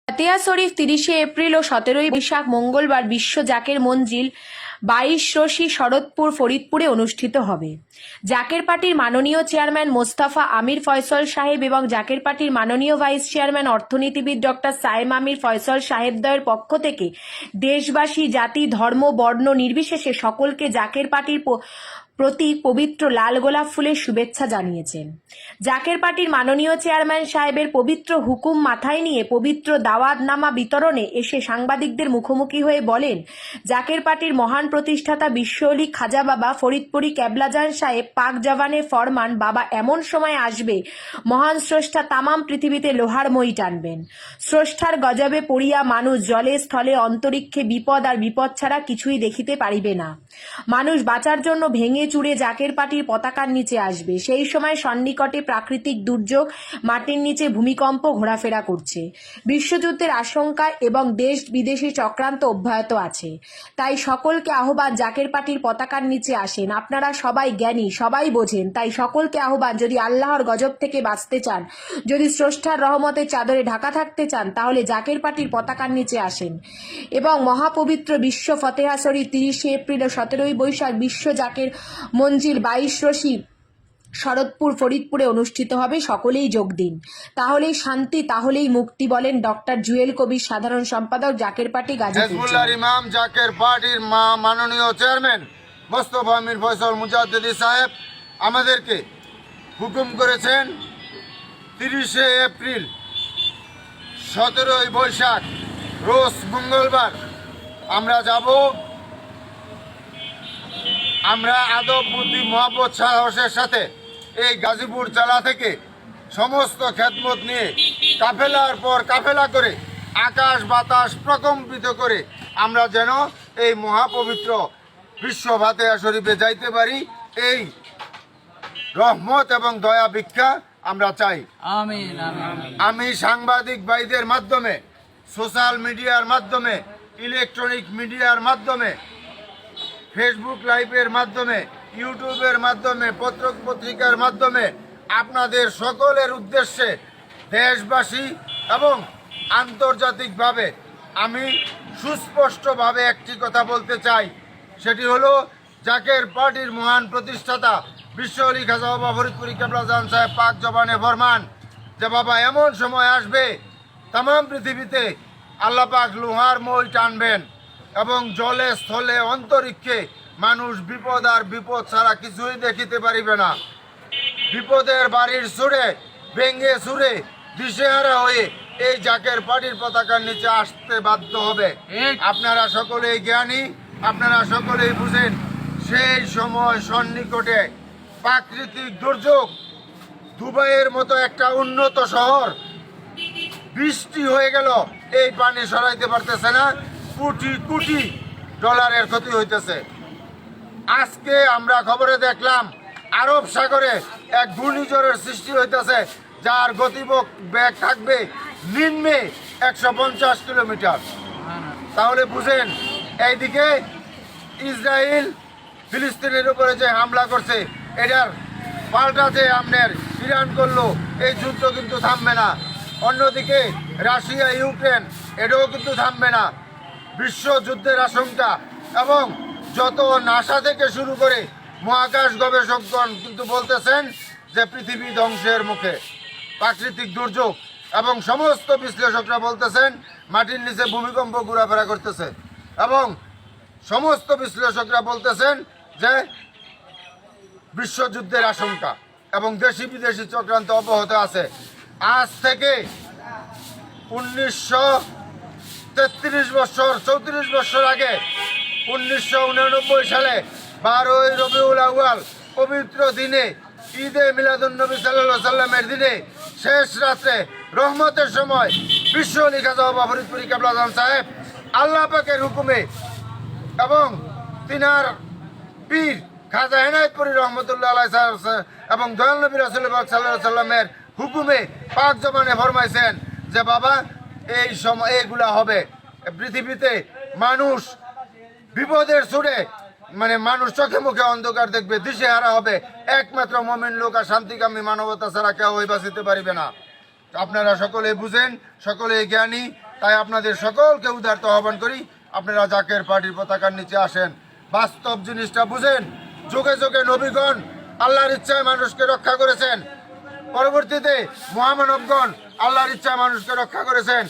ফাতেহা শরীফ ৩০শে April ও ১৭ই বৈশাখ মঙ্গলবার বিশ্ব জাকের মঞ্জিল ২২ রশি শরৎপুর ফরিদপুরে অনুষ্ঠিত হবে। জাকের পার্টির মাননীয় চেয়ারম্যান মোস্তফা আমির ফয়সল সাহেব এবং জাকের পার্টির মাননীয় ভাইস চেয়ারম্যান অর্থনীতিবিদ ডক্টর সায়েম আমির ফয়সল সাহেবদ্বয়ের পক্ষ থেকে দেশবাসী, জাতি, ধর্ম, বর্ণ নির্বিশেষে সকলকে জাকের পার্টির প্রতি পবিত্র লাল গোলাপ ফুলের শুভেচ্ছা জানিয়েছেন। জাকের পার্টির মাননীয় চেয়ারম্যান সাহেবের পবিত্র হুকুম মাথায় নিয়ে পবিত্র দাওয়াতনামা বিতরণে এসে সাংবাদিকদের মুখোমুখি হয়ে বলেন, জাকের পার্টির মহান প্রতিষ্ঠাতা বিশ্বওলি খাজা বাবা ফরিদপুরি কেবলাজান সাহেব পাক জবানের ফরমান, বাবা এমন সময় আসবে মহান স্রষ্টা তামাম পৃথিবীতে লোহার মই টানবেন। স্রষ্টার গজবে পড়িয়া মানুষ জলে স্থলে অন্তরিক্ষে বিপদ আর বিপদ ছাড়া কিছুই দেখিতে পারিবে না। মানুষ বাঁচার জন্য ভেঙে চুরে জাকের পার্টির পতাকার নিচে আসবে। সেই সময় সন্নিকটে প্রাকৃতিক দুর্যোগ, মাটির নিচে ভূমিকম্প ঘোরাফেরা করছে, বিশ্বযুদ্ধের আশঙ্কা এবং দেশ বিদেশি চক্রান্ত অব্যাহত আছে। তাই সকলকে আহ্বান, জাকের পার্টির পতাকার নিচে আসেন। আপনারা সবাই জ্ঞানী, সবাই বোঝেন, তাই সকলকে আহ্বান, যদি আল্লাহর গজব থেকে বাঁচতে চান, যদি স্রষ্টার রহমতের চাদরে ঢাকা থাকতে চান, তাহলে জাকের পার্টির পতাকার নিচে আসেন এবং মহাপবিত্র বিশ্ব ফাতেহা শরীফ ৩০শে এপ্রিল ও ১৭ই বৈশাখ বিশ্ব জাকের মঞ্জিল ২২ রশি শরৎপুর ফরিদপুরে অনুষ্ঠিত হবে। সকলেই যোগ দিন, তাহলেই শান্তি, তাহলেই মুক্তি, বলেন ডক্টর জুয়েল কবির, সাধারণ সম্পাদক, জাকের পার্টি, গাজীপুর। হিজবুল্লাহর ইমাম, জাকের পার্টির মাননীয় চেয়ারম্যান মোস্তফা আমির ফয়সল মুজাদ্দিদি সাহেব আমাদেরকে হুকুম করেছেন ৩০শে এপ্রিল ১৭ই বৈশাখ রোজ মঙ্গলবার আমরা যাব। আমরা আদব, বুদ্ধি, মহব্বত, সাহসের সাথে এই গাজীপুর জেলা থেকে সমস্ত খেদমত নিয়ে কাফেলার পর কাফেলা করে আকাশ বাতাস প্রকম্পিত করে আমরা যেন এই মহাপবিত্র বিশ্ব ফাতেহা শরীফে যাইতে পারি, এই রহমত এবং দয়া ভিক্ষা আমরা চাই। আমিন আমিন। আমি সাংবাদিক ভাইদের মাধ্যমে, সোশ্যাল মিডিয়ার মাধ্যমে, ইলেকট্রনিক মিডিয়ার মাধ্যমে, ফেসবুক লাইভের মাধ্যমে, ইউটিউবের মাধ্যমে, পত্র পত্রিকার মাধ্যমে আপনাদের সকলের উদ্দেশ্যে দেশবাসী এবং আন্তর্জাতিকভাবে আমি সুস্পষ্টভাবে একটি কথা বলতে চাই, সেটি হলো জাকের পার্টির মহান প্রতিষ্ঠাতা বিশ্বওলি খাজা বাবা ফরিদপুরি কেবলাজান সাহেব পাক জবানে ফরমান যে বাবা এমন সময় আসবে তামাম পৃথিবীতে আল্লাহ পাক লোহার মই টানবেন এবং জলে স্থলে অন্তরিক্ষে মানুষ বিপদ আর বিপদ ছাড়া কিছুই দেখিতে পারিবে না। বিপদের বাড়ির সুরে ভেঙ্গে সুরে দিশেহারা হয়ে এই জাকের পার্টির পতাকার নিচে আসতে বাধ্য হবে। আপনারা সকলেই জ্ঞানী, আপনারা সকলেই বুঝেন, সেই সময় সন্নিকটে প্রাকৃতিক দুর্যোগ, দুবাইয়ের মতো একটা উন্নত শহর বৃষ্টি হয়ে গেল, এই পানি সরাইতে পারতেছে না, কোটি কোটি ডলারের ক্ষতি হইতেছে। আজকে আমরা খবরে দেখলাম আরব সাগরে এক ঘূর্ণিঝড়ের সৃষ্টি হইতেছে, যার গতিবেগ থাকবে নিম্নে ১৫০ কিলোমিটার। তাহলে বুঝেন, এইদিকে ইসরায়েল ফিলিস্তিনের উপরে যে হামলা করছে, এটার পাল্টা যে আপনার ইরান করলো, এই যুদ্ধ কিন্তু থামবে না। অন্যদিকে রাশিয়া ইউক্রেন, এটাও কিন্তু থামবে না। বিশ্বযুদ্ধের আশঙ্কা এবং যত নাসা থেকে শুরু করে মহাকাশ গবেষকগণ কিন্তু বলতেছেন যে পৃথিবী ধ্বংসের মুখে, প্রাকৃতিক দুর্যোগ, এবং সমস্ত বিশ্লেষকরা বলতেছেন মাটির নিচে ভূমিকম্প ঘোরাফেরা করতেছে, এবং সমস্ত বিশ্লেষকরা বলতেছেন যে বিশ্বযুদ্ধের আশঙ্কা এবং দেশি বিদেশি চক্রান্ত অব্যাহত আছে। আজ থেকে ১৯৩৩ বছর ৩৪ বছর আগে ১৯৮৯ সালে ১২ই রবিউল আউয়াল পবিত্র দিনে, ঈদে মিলাদুন্নবী সাল্লাল্লাহু আলাইহি সাল্লামের দিনে, শেষ রাত্রে রহমতের সময় বিশ্বওলি খাজা বাবা ফরিদপুরি কেবলাজান সাহেব আল্লাহ পাকের হুকুমে এবং তিনার পীর খাজা এনায়েতপুরি রহমতুল্লাহ আলাইহি এবং দয়াল নবী রাসূল পাক সাল্লাল্লাহু আলাইহি সাল্লামের হুকুমে পাক জবানে ফরমাইছেন যে বাবা এই সময় এগুলা হবে। পৃথিবীতে মানুষ বিপদের সুরে, মানে মানুষ চোখে মুখে অন্ধকার দেখবে, দিশেহারা হবে। একমাত্র মুমিন লোক আর শান্তিকামী মানবতা ছাড়া কেউ বাঁচিতে পারিবে না। আপনারা সকলে বুঝেন, সকলে জ্ঞানী, তাই আপনাদের সকলকে উদারত আহ্বান করি, আপনারা জাকের পার্টির পতাকার নিচে আসেন। বাস্তব জিনিসটা বুঝেন। যুগে যুগে নবীগণ আল্লাহর ইচ্ছায় মানুষকে রক্ষা করেছেন, পরবর্তীতে মহামানবগণ আল্লাহর ইচ্ছায় মানুষকে রক্ষা করেছেন।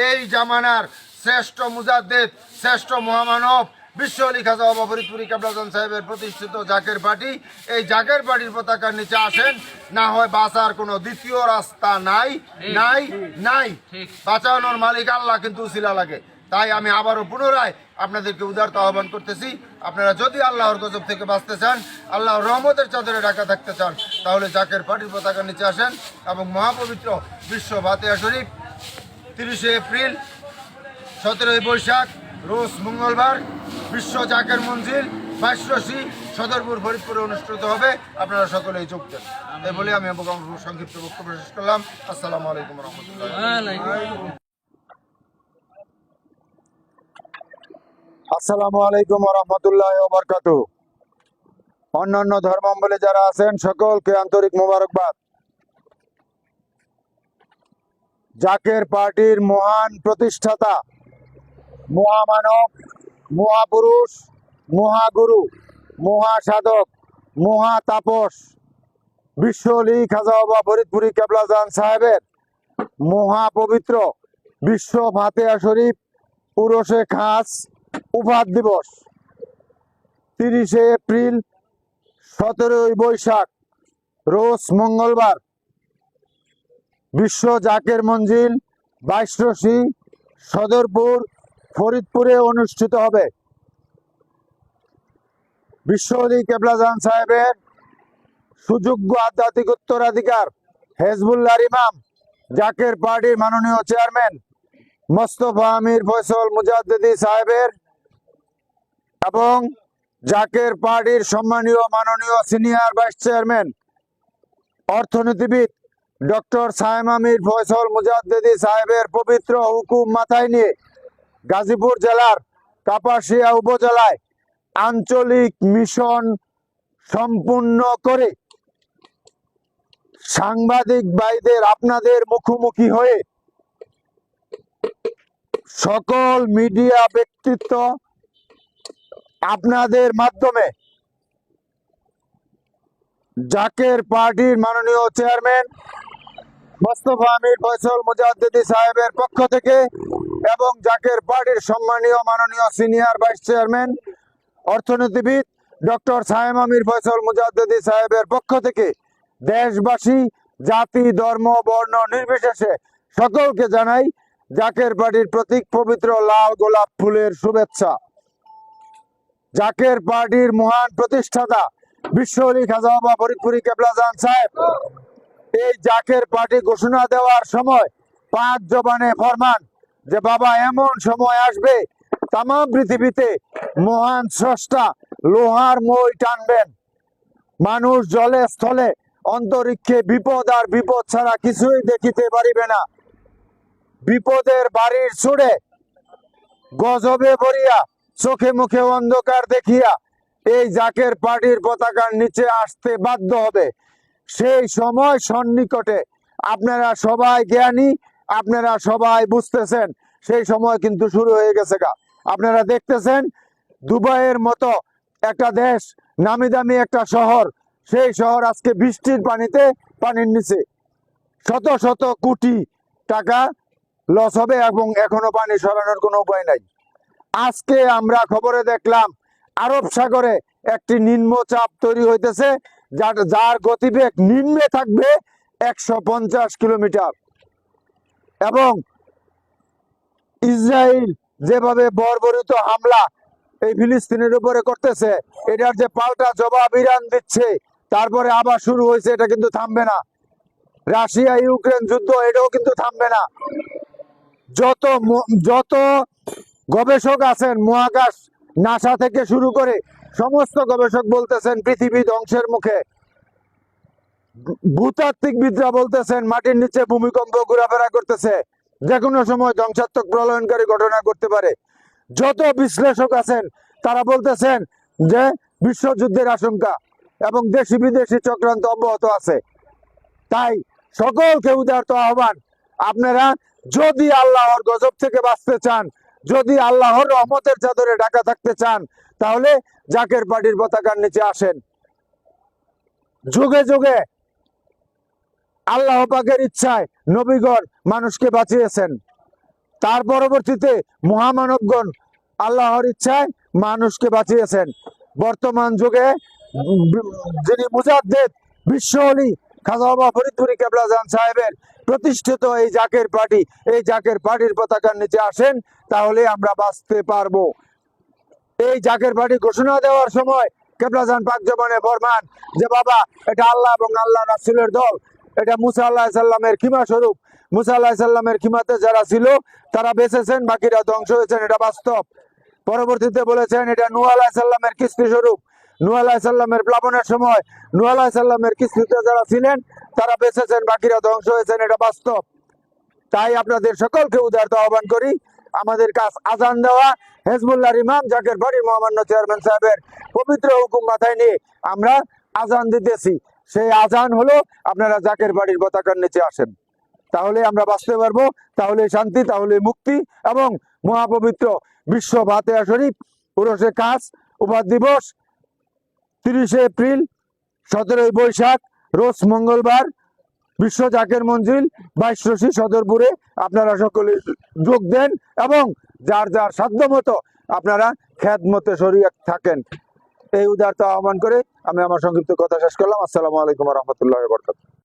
এই জামানার শ্রেষ্ঠ মুজাদ্দেদ, শ্রেষ্ঠ মহামানব বিশ্ব আলী খাজা বাবা ফরিদপুরি কেবলাজান সাহেবের প্রতিষ্ঠিত জাকের পার্টি, এই জাকের পার্টির পতাকার নিচে আসেন। না হয় বাঁচার কোনো দ্বিতীয় রাস্তা নাই, নাই, নাই। বাঁচানোর মালিক আল্লাহ, কিন্তু উসিলা লাগে। তাই আমি আবারও পুনরায় আপনাদেরকে উদারতা আহ্বান করতেছি, আপনারা যদি আল্লাহর গজব থেকে বাঁচতে চান, আল্লাহর রহমতের চাদরে ঢাকা থাকতে চান, তাহলে জাকের পার্টির পতাকার নিচে আসেন এবং মহাপবিত্র বিশ্ব ফাতিহা শরীফ 30শে এপ্রিল, 17ই বৈশাখ রোজ মঙ্গলবার বিশ্ব জাকের মঞ্জিল 22 সদরপুর ফরিদপুরে অনুষ্ঠিত হবে। আপনারা সকলেই যোগ দেন। এই বলে আমি সংক্ষিপ্ত বক্তব্য শেষ করলাম। আসসালামু আলাইকুম রহমতুল্লাহ। আসসালামু আলাইকুম রহমতুল্লাহ বরকাতু। অন্যান্য ধর্মাবলম্বী যারা আছেন সকলকে আন্তরিক মোবারকবাদ। জাকের পার্টির মহান প্রতিষ্ঠাতা, মহামানব, মহাপুরুষ, মহাগুরু, মহাসাধক, মহাতাপস বিশ্ব আলী খাজা বাবা ফরিদপুরি কেবলাজান সাহেবের মহাপবিত্র বিশ্ব ফাতিহা শরীফ পুরুষে খাস উপাধ দিবস 30শে এপ্রিল, 17ই বৈশাখ রোজ মঙ্গলবার বিশ্ব জাকের মঞ্জিল 22 সদরপুর ফরিদপুরে অনুষ্ঠিত হবে। বিশ্ব আলী কেবলাজান সাহেবের সুযোগ্য আধ্যাত্মিক উত্তরাধিকার হেজবুল্লাহর ইমাম, জাকের পার্টির মাননীয় চেয়ারম্যান মোস্তফা আমির ফয়সল মুজাদ্দেদি সাহেবের এবং জাকের পার্টির সম্মানীয় মাননীয় সিনিয়র ভাইস চেয়ারম্যান অর্থনীতিবিদ ডক্টর সায়েম আমির ফয়সল মুজাদ্দেদি সাহেবের পবিত্র হুকুম মাথায় নিয়ে গাজীপুর জেলার কাপাসিয়া উপজেলায় আঞ্চলিক মিশন সম্পূর্ণ করে সাংবাদিক ভাইদের আপনাদের মুখোমুখি হয়ে সকল মিডিয়া ব্যক্তিত্ব আপনাদের মাধ্যমে জাকের পার্টির মাননীয় চেয়ারম্যান মোস্তফা আমির ফয়সল মুজাদ্দেদি সাহেবের পক্ষ থেকে এবং জাকের পার্টির সম্মানীয় মাননীয় সিনিয়র ভাইস চেয়ারম্যান অর্থনীতিবিদ ডক্টর সায়েম আমির ফয়সল মুজাদ্দেদি সাহেবের পক্ষ থেকে দেশবাসী, জাতি, ধর্ম, বর্ণ নির্বিশেষে সকলকে জানাই জাকের পার্টির প্রতীক পবিত্র লাল গোলাপ ফুলের শুভেচ্ছা। জাকের পার্টির মহান প্রতিষ্ঠাতা বিশ্ব আলী খাজা বাবা ফরিদপুরি কেবলাজান সাহেব এই জাকের পার্টি ঘোষণা দেওয়ার সময় 5 জবানে ফরমান যে বাবা এমন সময় আসবে তাম পৃথিবীতে মহান স্রষ্টা লোহার মই টানবেন, মানুষ জলে স্থলে অন্তরিক্ষে বিপদ আর বিপদ ছাড়া কিছুই দেখিতে পারিবে না। বিপদের বাড়ির ছুড়ে গজবে ভরিয়া চোখে মুখে অন্ধকার দেখিয়া এই জাকের পার্টির পতাকার নিচে আসতে বাধ্য হবে। সেই সময় সন্নিকটে, আপনারা সবাই জ্ঞানী, আপনারা সবাই বুঝতেছেন সেই সময় কিন্তু শুরু হয়ে গেছে গা। আপনারা দেখতেছেন দুবাইয়ের মতো একটা দেশ, নামি দামি একটা শহর, সেই শহর আজকে বৃষ্টির পানিতে পানির নিচে শত শত কোটি টাকা লস হবে এবং এখনো পানি সরানোর কোনো উপায় নাই। আজকে আমরা খবরে দেখলাম আরব সাগরে একটি নিম্নচাপ তৈরি হইতেছে, যার গতিবেগ নিম্নে থাকবে 150 কিলোমিটার এবং ইসরায়েল যেভাবে বর্বরিত হামলা এই ফিলিস্তিনের উপরে করতেছে, এটার যে পাল্টা জবাব ইরান দিচ্ছে, তারপরে আবার শুরু হয়েছে, এটা কিন্তু থামবে না। রাশিয়া ইউক্রেন যুদ্ধ, এটাও কিন্তু থামবে না। যত গবেষক আছেন মহাকাশ, নাসা থেকে শুরু করে সমস্ত গবেষক বলতেছেন পৃথিবী ধ্বংসের মুখে। ভূতাত্ত্বিকবিদরা বলতেছেন মাটির নিচে ভূমিকম্প ঘোরাফেরা করতেছে, যে কোনো সময় ধ্বংসাত্মক প্রলয়নকারী ঘটনা করতে পারে। যত বিশ্লেষক আছেন তারা বলতেছেন যে বিশ্বযুদ্ধের আশঙ্কা এবং দেশি বিদেশি চক্রান্ত অব্যাহত আছে। তাই সকলকে উদারত আহ্বান, আপনারা যদি আল্লাহর গজব থেকে বাঁচতে চান, যদি আল্লাহর রহমতের চাদরে ঢাকা থাকতে চান, তাহলে জাকের পার্টির পতাকার নিচে আসেন। যুগে যুগে আল্লাহ পাকের ইচ্ছায় নবীগণ মানুষকে বাঁচিয়েছেন, তার পরবর্তীতে মহামানবগণ আল্লাহর ইচ্ছায় মানুষকে বাঁচিয়েছেন। বর্তমান যুগে যিনি মুজাদ্দেদ বিশ্ব অলি খাজা বাবা ফরিদপুরি কেবলাজান সাহেবের প্রতিষ্ঠিত এই জাকের পার্টি, এই জাকের পার্টির পতাকার নিচে আসেন, তাহলে আমরা বাঁচতে পারবো। এই জাকের পার্টি ঘোষণা দেওয়ার সময় কেবলাজান পাক জবানে ফরমান যে বাবা, এটা আল্লাহ এবং আল্লাহ রাসূলের দল, এটা মুসা আলাইহিস সালামের খিমা স্বরূপ। মুসা আলাইহিস সালামের খিমাতে যারা ছিল তারা বেঁচেছেন, বাকিরা ধ্বংস হয়েছেন, এটা বাস্তব। পরবর্তীতে বলেছেন এটা নূহ আলাইহিস সালামের কিস্তি স্বরূপ। নূহ আলাইহিস সালামের প্লাবনের সময় নূহ আলাইহিস সালামের কিস্তিতে যারা ছিলেন তারা বেঁচেছেন, বাকিরা ধ্বংস হয়েছেন, এটা বাস্তব। তাই আপনাদের সকলকে উদারত আহ্বান করি, আমাদের কাজ আজান দেওয়া। হেজবুল্লাহর ইমাম জাকের বাড়ির মহামান্য চেয়ারম্যান সাহেবের পবিত্র হুকুম মাথায় নিয়ে আমরা আজান দিতেছি। সেই আজান হলো আপনারা জাকের বাড়ির পতাকার নিচে আসেন, তাহলে আমরা বাঁচতে পারবো, তাহলে শান্তি, তাহলে মুক্তি। এবং মহাপবিত্র বিশ্ব ফাতিহা শরীফ উরসে খাস উপাধ দিবস 30 এপ্রিল 17 বৈশাখ রোজ মঙ্গলবার বিশ্ব জাকের মঞ্জিল 22 রশি সদরপুরে আপনারা সকলে যোগ দেন এবং যার যার সাধ্য মতো আপনারা খেদমতে শরীক থাকেন। এই উদারতা আহ্বান করে আমি আমার সংক্ষিপ্ত কথা শেষ করলাম। আসসালামু আলাইকুম ওয়া রাহমাতুল্লাহি ওয়া বারাকাতুহু।